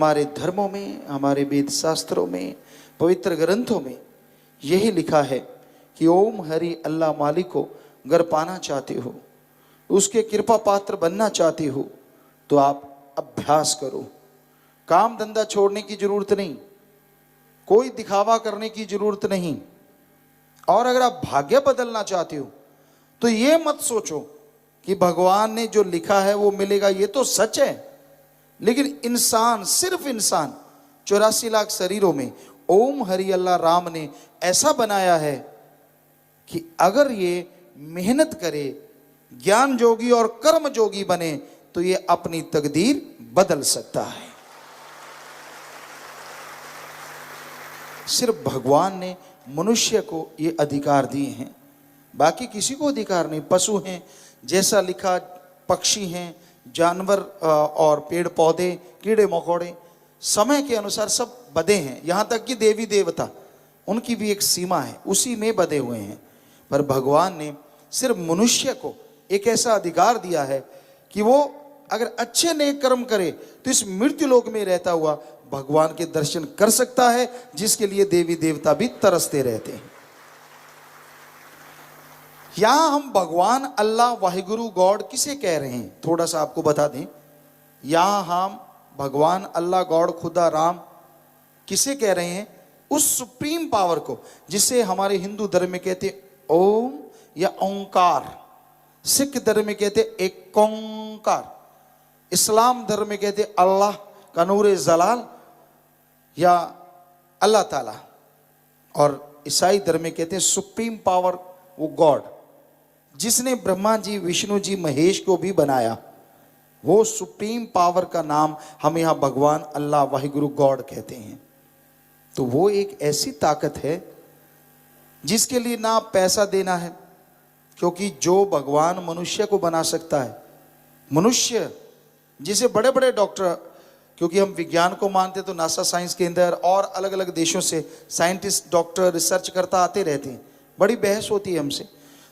हमारे धर्मों में, हमारे वेद शास्त्रों में, पवित्र ग्रंथों में यही लिखा है कि ओम हरि अल्लाह मालिक को अगर पाना चाहते हो, उसके कृपा पात्र बनना चाहते हो, तो आप अभ्यास करो। काम धंधा छोड़ने की जरूरत नहीं, कोई दिखावा करने की जरूरत नहीं। और अगर आप भाग्य बदलना चाहते हो तो ये मत सोचो कि भगवान ने जो लिखा है वो मिलेगा। ये तो सच है, लेकिन इंसान, सिर्फ इंसान 84 लाख शरीरों में ओम हरि अल्लाह राम ने ऐसा बनाया है कि अगर ये मेहनत करे, ज्ञान जोगी और कर्म जोगी बने, तो ये अपनी तकदीर बदल सकता है। सिर्फ भगवान ने मनुष्य को ये अधिकार दिए हैं, बाकी किसी को अधिकार नहीं। पशु हैं जैसा लिखा, पक्षी हैं, जानवर और पेड़ पौधे, कीड़े मकोड़े, समय के अनुसार सब बधे हैं। यहाँ तक कि देवी देवता, उनकी भी एक सीमा है, उसी में बधे हुए हैं। पर भगवान ने सिर्फ मनुष्य को एक ऐसा अधिकार दिया है कि वो अगर अच्छे नेक कर्म करे तो इस मृत्यु लोक में रहता हुआ भगवान के दर्शन कर सकता है, जिसके लिए देवी देवता भी तरसते रहते हैं। यहां हम भगवान अल्लाह वाहिगुरु गॉड किसे कह रहे हैं, थोड़ा सा आपको बता दें। यहां हम भगवान अल्लाह गॉड खुदा राम किसे कह रहे हैं? उस सुप्रीम पावर को, जिसे हमारे हिंदू धर्म में कहते ओम या ओंकार, सिख धर्म में कहते एक ओंकार, इस्लाम धर्म में कहते अल्लाह का नूरे जलाल या अल्लाह ताला, और ईसाई धर्म में कहते हैं सुप्रीम पावर, वो गॉड जिसने ब्रह्मा जी, विष्णु जी, महेश को भी बनाया। वो सुप्रीम पावर का नाम हम यहां भगवान अल्लाह वाहिगुरु गॉड कहते हैं। तो वो एक ऐसी ताकत है जिसके लिए ना पैसा देना है, क्योंकि जो भगवान मनुष्य को बना सकता है, मनुष्य जिसे बड़े बड़े डॉक्टर, क्योंकि हम विज्ञान को मानते तो नासा साइंस के अंदर और अलग अलग देशों से साइंटिस्ट, डॉक्टर, रिसर्च करता आते रहते हैं, बड़ी बहस होती है हमसे,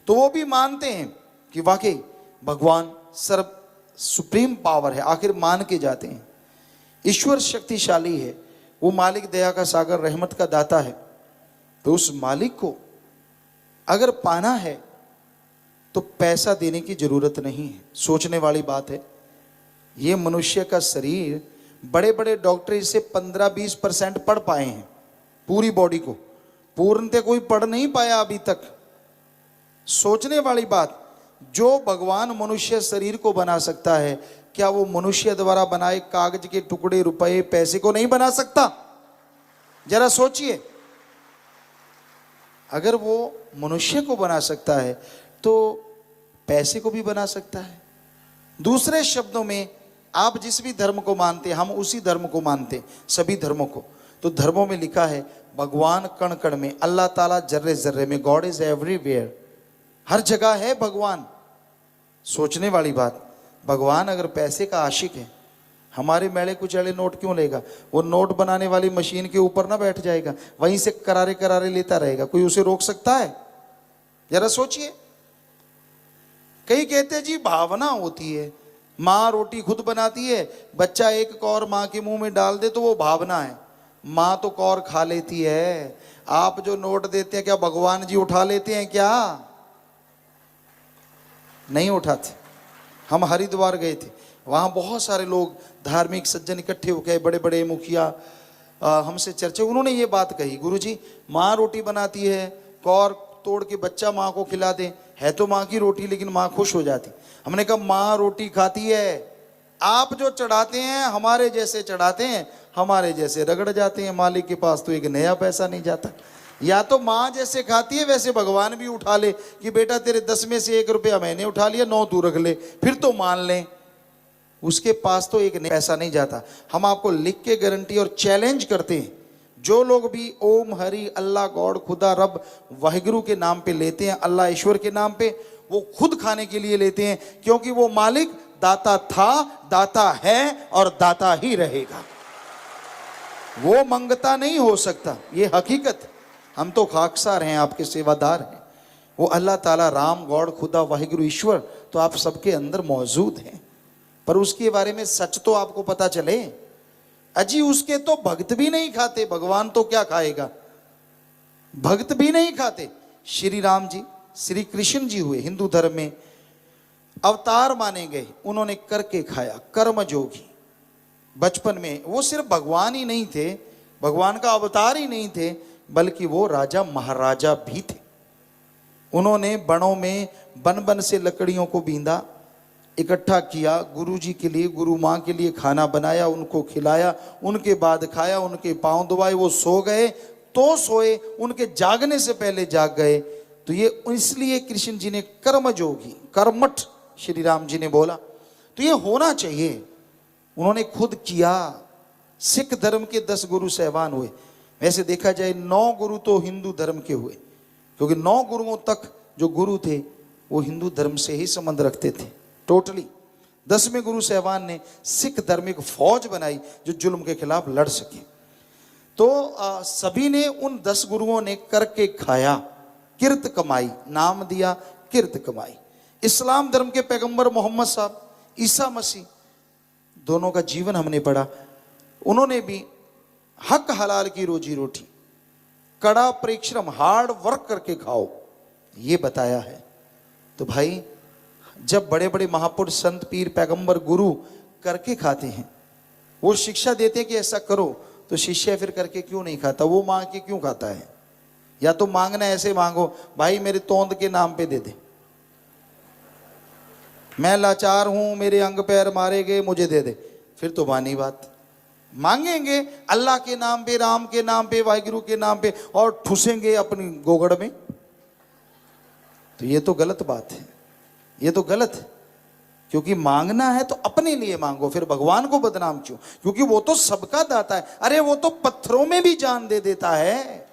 तो वो भी मानते हैं कि वाकई भगवान सर्व सुप्रीम पावर है, आखिर मान के जाते हैं। ईश्वर शक्तिशाली है, वो मालिक दया का सागर, रहमत का दाता है। तो उस मालिक को अगर पाना है तो पैसा देने की जरूरत नहीं है। सोचने वाली बात है, ये मनुष्य का शरीर, बड़े बड़े डॉक्टर इसे 15-20% पढ़ पाए हैं, पूरी बॉडी को पूर्णतः कोई पढ़ नहीं पाया अभी तक। सोचने वाली बात, जो भगवान मनुष्य शरीर को बना सकता है, क्या वो मनुष्य द्वारा बनाए कागज के टुकड़े, रुपए, पैसे को नहीं बना सकता? जरा सोचिए, अगर वो मनुष्य को बना सकता है तो पैसे को भी बना सकता है। दूसरे शब्दों में, आप जिस भी धर्म को मानते हैं, हम उसी धर्म को मानते हैं, सभी धर्मों को। तो धर्मों में लिखा है भगवान कण कण में, अल्लाह ताला जर्रे जर्रे में, गॉड इज एवरीवेयर, हर जगह है भगवान। सोचने वाली बात, भगवान अगर पैसे का आशिक है, हमारे मेले कुचैले नोट क्यों लेगा? वो नोट बनाने वाली मशीन के ऊपर ना बैठ जाएगा, वहीं से करारे करारे लेता रहेगा, कोई उसे रोक सकता है? जरा सोचिए। कई कहते जी भावना होती है, माँ रोटी खुद बनाती है, बच्चा एक कौर माँ के मुंह में डाल दे तो वो भावना है। माँ तो कौर खा लेती है। आप जो नोट देते हैं, क्या भगवान जी उठा लेते हैं क्या? नहीं उठाते। हम हरिद्वार गए थे, वहाँ बहुत सारे लोग, धार्मिक सज्जन इकट्ठे हो गए, बड़े बड़े मुखिया, हमसे चर्चा, उन्होंने ये बात कही, गुरुजी माँ रोटी बनाती है, कौर तोड़ के बच्चा माँ को खिला दे, है तो माँ की रोटी, लेकिन माँ खुश हो जाती। हमने कहा माँ रोटी खाती है, आप जो चढ़ाते हैं हमारे जैसे चढ़ाते हैं, हमारे जैसे रगड़ जाते हैं, मालिक के पास तो एक नया पैसा नहीं जाता। या तो माँ जैसे खाती है वैसे भगवान भी उठा ले कि बेटा तेरे 10 में से 1 रुपया मैंने उठा लिया, 9 तू रख ले, फिर तो मान ले। उसके पास तो एक पैसा नहीं जाता। हम आपको लिख के गारंटी और चैलेंज करते हैं, जो लोग भी ओम हरि अल्लाह गॉड खुदा रब वाहिगुरु के नाम पे लेते हैं, अल्लाह ईश्वर के नाम पे, वो खुद खाने के लिए लेते हैं, क्योंकि वो मालिक दाता था, दाता है और दाता ही रहेगा। वो मंगता नहीं हो सकता, ये हकीकत। हम तो खाकसार हैं, आपके सेवादार हैं। वो अल्लाह ताला राम गॉड खुदा वाहिगुरु ईश्वर तो आप सबके अंदर मौजूद हैं, पर उसके बारे में सच तो आपको पता चले। अजी उसके तो भक्त भी नहीं खाते, भगवान तो क्या खाएगा, भक्त भी नहीं खाते। श्री राम जी, श्री कृष्ण जी हुए हिंदू धर्म में अवतार माने गए, उन्होंने करके खाया, कर्म जोगी। बचपन में वो सिर्फ भगवान ही नहीं थे, भगवान का अवतार ही नहीं थे, बल्कि वो राजा महाराजा भी थे। उन्होंने बनों में बन बन से लकड़ियों को बींदा, इकट्ठा किया, गुरु जी के लिए, गुरु माँ के लिए खाना बनाया, उनको खिलाया, उनके बाद खाया, उनके पांव दबाए, वो सो गए तो सोए, उनके जागने से पहले जाग गए। तो ये इसलिए कृष्ण जी ने कर्मजोगी, कर्मठ श्री राम जी ने बोला। तो ये होना चाहिए, उन्होंने खुद किया। सिख धर्म के 10 गुरु सहबान हुए। वैसे देखा जाए 9 गुरु तो हिंदू धर्म के हुए, क्योंकि 9 गुरुओं तक जो गुरु थे वो हिंदू धर्म से ही संबंध रखते थे टोटली। 10वें गुरु सहबान ने सिख धर्म एक फौज बनाई जो जुल्म के खिलाफ लड़ सके। तो सभी ने उन 10 गुरुओं ने करके खाया, किर्त कमाई, नाम दिया किर्त कमाई। इस्लाम धर्म के पैगंबर मोहम्मद साहब, ईसा मसीह, दोनों का जीवन हमने पढ़ा। उन्होंने भी हक हलाल की रोजी रोटी, कड़ा परिश्रम, हार्ड वर्क करके खाओ, ये बताया है। तो भाई जब बड़े बड़े महापुरुष, संत, पीर, पैगंबर, गुरु करके खाते हैं, वो शिक्षा देते हैं कि ऐसा करो, तो शिष्य फिर करके क्यों नहीं खाता, वो मांग के क्यों खाता है? या तो मांगना ऐसे मांगो, भाई मेरे तोंद के नाम पे दे दे, मैं लाचार हूं, मेरे अंग पैर मारे गए, मुझे दे दे, फिर तो मानी बात। मांगेंगे अल्लाह के नाम पे, राम के नाम पे, वाहिगुरु के नाम पे, और ठुसेंगे अपनी गोगड़ में, तो ये तो गलत बात है, ये तो गलत है। क्योंकि मांगना है तो अपने लिए मांगो, फिर भगवान को बदनाम क्यों? क्योंकि वो तो सबका दाता है। अरे वो तो पत्थरों में भी जान दे देता है,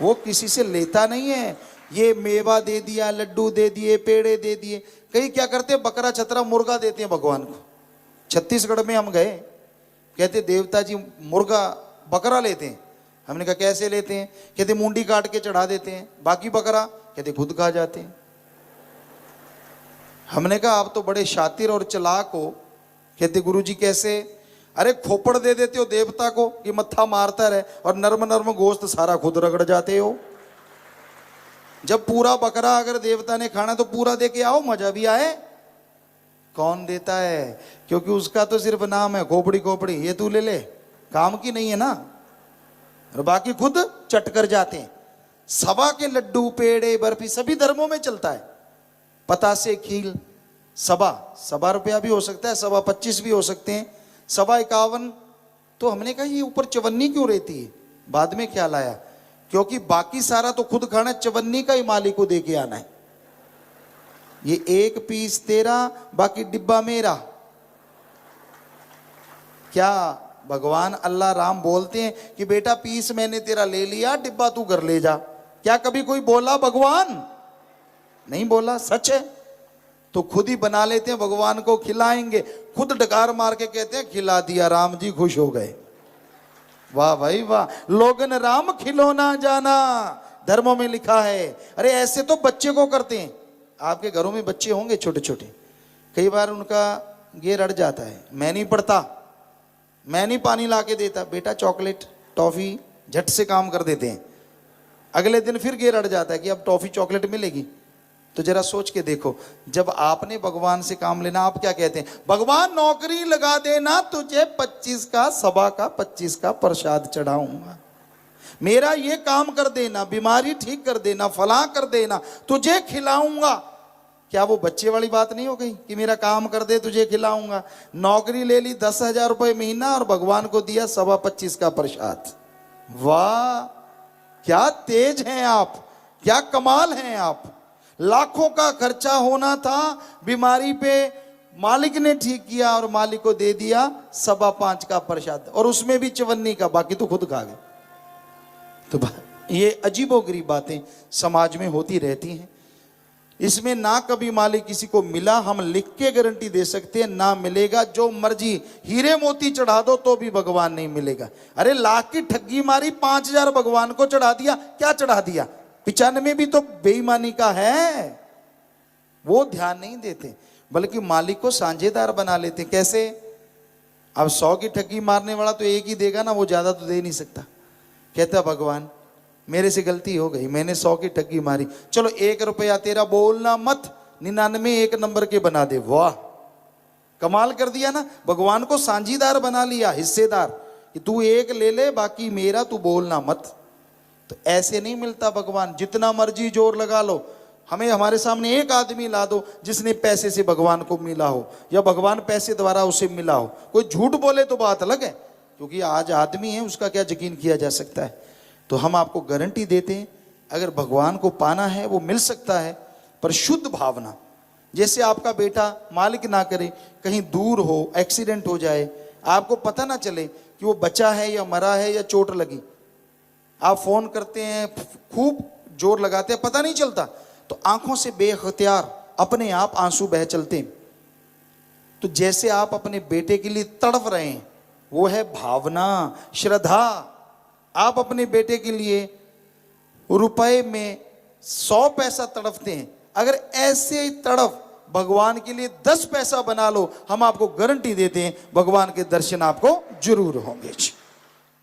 वो किसी से लेता नहीं है। ये मेवा दे दिया, लड्डू दे दिए, पेड़े दे दिए, कई क्या करते हैं, बकरा छतरा मुर्गा देते हैं भगवान को। छत्तीसगढ़ में हम गए, कहते देवता जी मुर्गा बकरा लेते हैं। हमने कहा कैसे लेते हैं? कहते मुंडी काट के चढ़ा देते हैं, बाकी बकरा कहते खुद खा जाते हैं। हमने कहा आप तो बड़े शातिर और चालाक हो। कहते गुरुजी कैसे? अरे खोपड़ दे देते हो देवता को कि मत्था मारता रहे, और नर्म नर्म गोश्त सारा खुद रगड़ जाते हो। जब पूरा बकरा अगर देवता ने खाना तो पूरा दे के आओ, मजा भी आए। कौन देता है? क्योंकि उसका तो सिर्फ नाम है खोपड़ी खोपड़ी, ये तू ले ले, काम की नहीं है ना, और बाकी खुद चट कर जाते हैं। सवा के लड्डू, पेड़े, बर्फी सभी धर्मों में चलता है। पतासे, खील, सवा रुपया भी हो सकता है, 25 भी हो सकते हैं, 51। तो हमने कहा ये ऊपर चवन्नी क्यों रहती है? बाद में ख्याल आया, क्योंकि बाकी सारा तो खुद खाना, चवन्नी का ही मालिक को दे के आना है। ये 1 पीस तेरा, बाकी डिब्बा मेरा। क्या भगवान अल्लाह राम बोलते हैं कि बेटा पीस मैंने तेरा ले लिया, डिब्बा तू घर ले जा? क्या कभी कोई बोला भगवान? नहीं बोला, सच है। तो खुद ही बना लेते हैं, भगवान को खिलाएंगे, खुद डकार मार के कहते हैं खिला दिया, राम जी खुश हो गए। वाह भाई वाह, लोगन राम खिलौना जाना, धर्मों में लिखा है। अरे ऐसे तो बच्चे को करते हैं। आपके घरों में बच्चे होंगे छोटे छोटे, कई बार उनका गेर अड़ जाता है, मैं नहीं पढ़ता, मैं नहीं पानी ला के देता, बेटा चॉकलेट टॉफी, झट से काम कर देते हैं। अगले दिन फिर गेर अड़ जाता है कि अब टॉफी चॉकलेट मिलेगी। तो जरा सोच के देखो, जब आपने भगवान से काम लेना, आप क्या कहते हैं? भगवान नौकरी लगा देना, तुझे 25 का, सवा का 25 का प्रसाद चढ़ाऊंगा, मेरा ये काम कर देना, बीमारी ठीक कर देना, फला कर देना, तुझे खिलाऊंगा। क्या वो बच्चे वाली बात नहीं हो गई कि मेरा काम कर दे तुझे खिलाऊंगा? नौकरी ले ली 10,000 रुपये महीना और भगवान को दिया 25 का प्रसाद। वाह क्या तेज हैं आप, क्या कमाल हैं आप। लाखों का खर्चा होना था बीमारी पे, मालिक ने ठीक किया और मालिक को दे दिया 5.25 का प्रसाद, और उसमें भी चवन्नी का, बाकी तो खुद खा गए। तो ये अजीबोगरीब बातें समाज में होती रहती हैं। इसमें ना कभी मालिक किसी को मिला, हम लिख के गारंटी दे सकते हैं, ना मिलेगा। जो मर्जी हीरे मोती चढ़ा दो तो भी भगवान नहीं मिलेगा। अरे लाख की ठगी मारी, 5,000 भगवान को चढ़ा दिया, क्या चढ़ा दिया? 95 भी तो बेईमानी का है। वो ध्यान नहीं देते, बल्कि मालिक को साझेदार बना लेते। कैसे? अब 100 की ठगी मारने वाला तो एक ही देगा ना, वो ज्यादा तो दे नहीं सकता। कहता भगवान मेरे से गलती हो गई, मैंने 100 की ठगी मारी, चलो 1 रुपया तेरा, बोलना मत, 99 एक नंबर के बना दे। वाह, कमाल कर दिया ना, भगवान को साझीदार बना लिया, हिस्सेदार, कि तू एक ले ले बाकी मेरा, तू बोलना मत। तो ऐसे नहीं मिलता भगवान, जितना मर्जी जोर लगा लो, हमें हमारे सामने एक आदमी ला दो जिसने पैसे से भगवान को मिला हो या भगवान पैसे द्वारा उसे मिला हो। कोई झूठ बोले तो बात अलग है, क्योंकि आज आदमी है, उसका क्या यकीन किया जा सकता है। तो हम आपको गारंटी देते हैं, अगर भगवान को पाना है वो मिल सकता है, पर शुद्ध भावना। जैसे आपका बेटा मालिक ना करे कहीं दूर हो, एक्सीडेंट हो जाए, आपको पता ना चले कि वो बचा है या मरा है या चोट लगी, आप फोन करते हैं, खूब जोर लगाते हैं, पता नहीं चलता, तो आंखों से बेख्तियार अपने आप आंसू बह चलते हैं। तो जैसे आप अपने बेटे के लिए तड़प रहे हैं, वो है भावना, श्रद्धा। आप अपने बेटे के लिए रुपए में 100 पैसा तड़पते हैं, अगर ऐसे तड़प भगवान के लिए 10 पैसा बना लो, हम आपको गारंटी देते हैं भगवान के दर्शन आपको जरूर होंगे।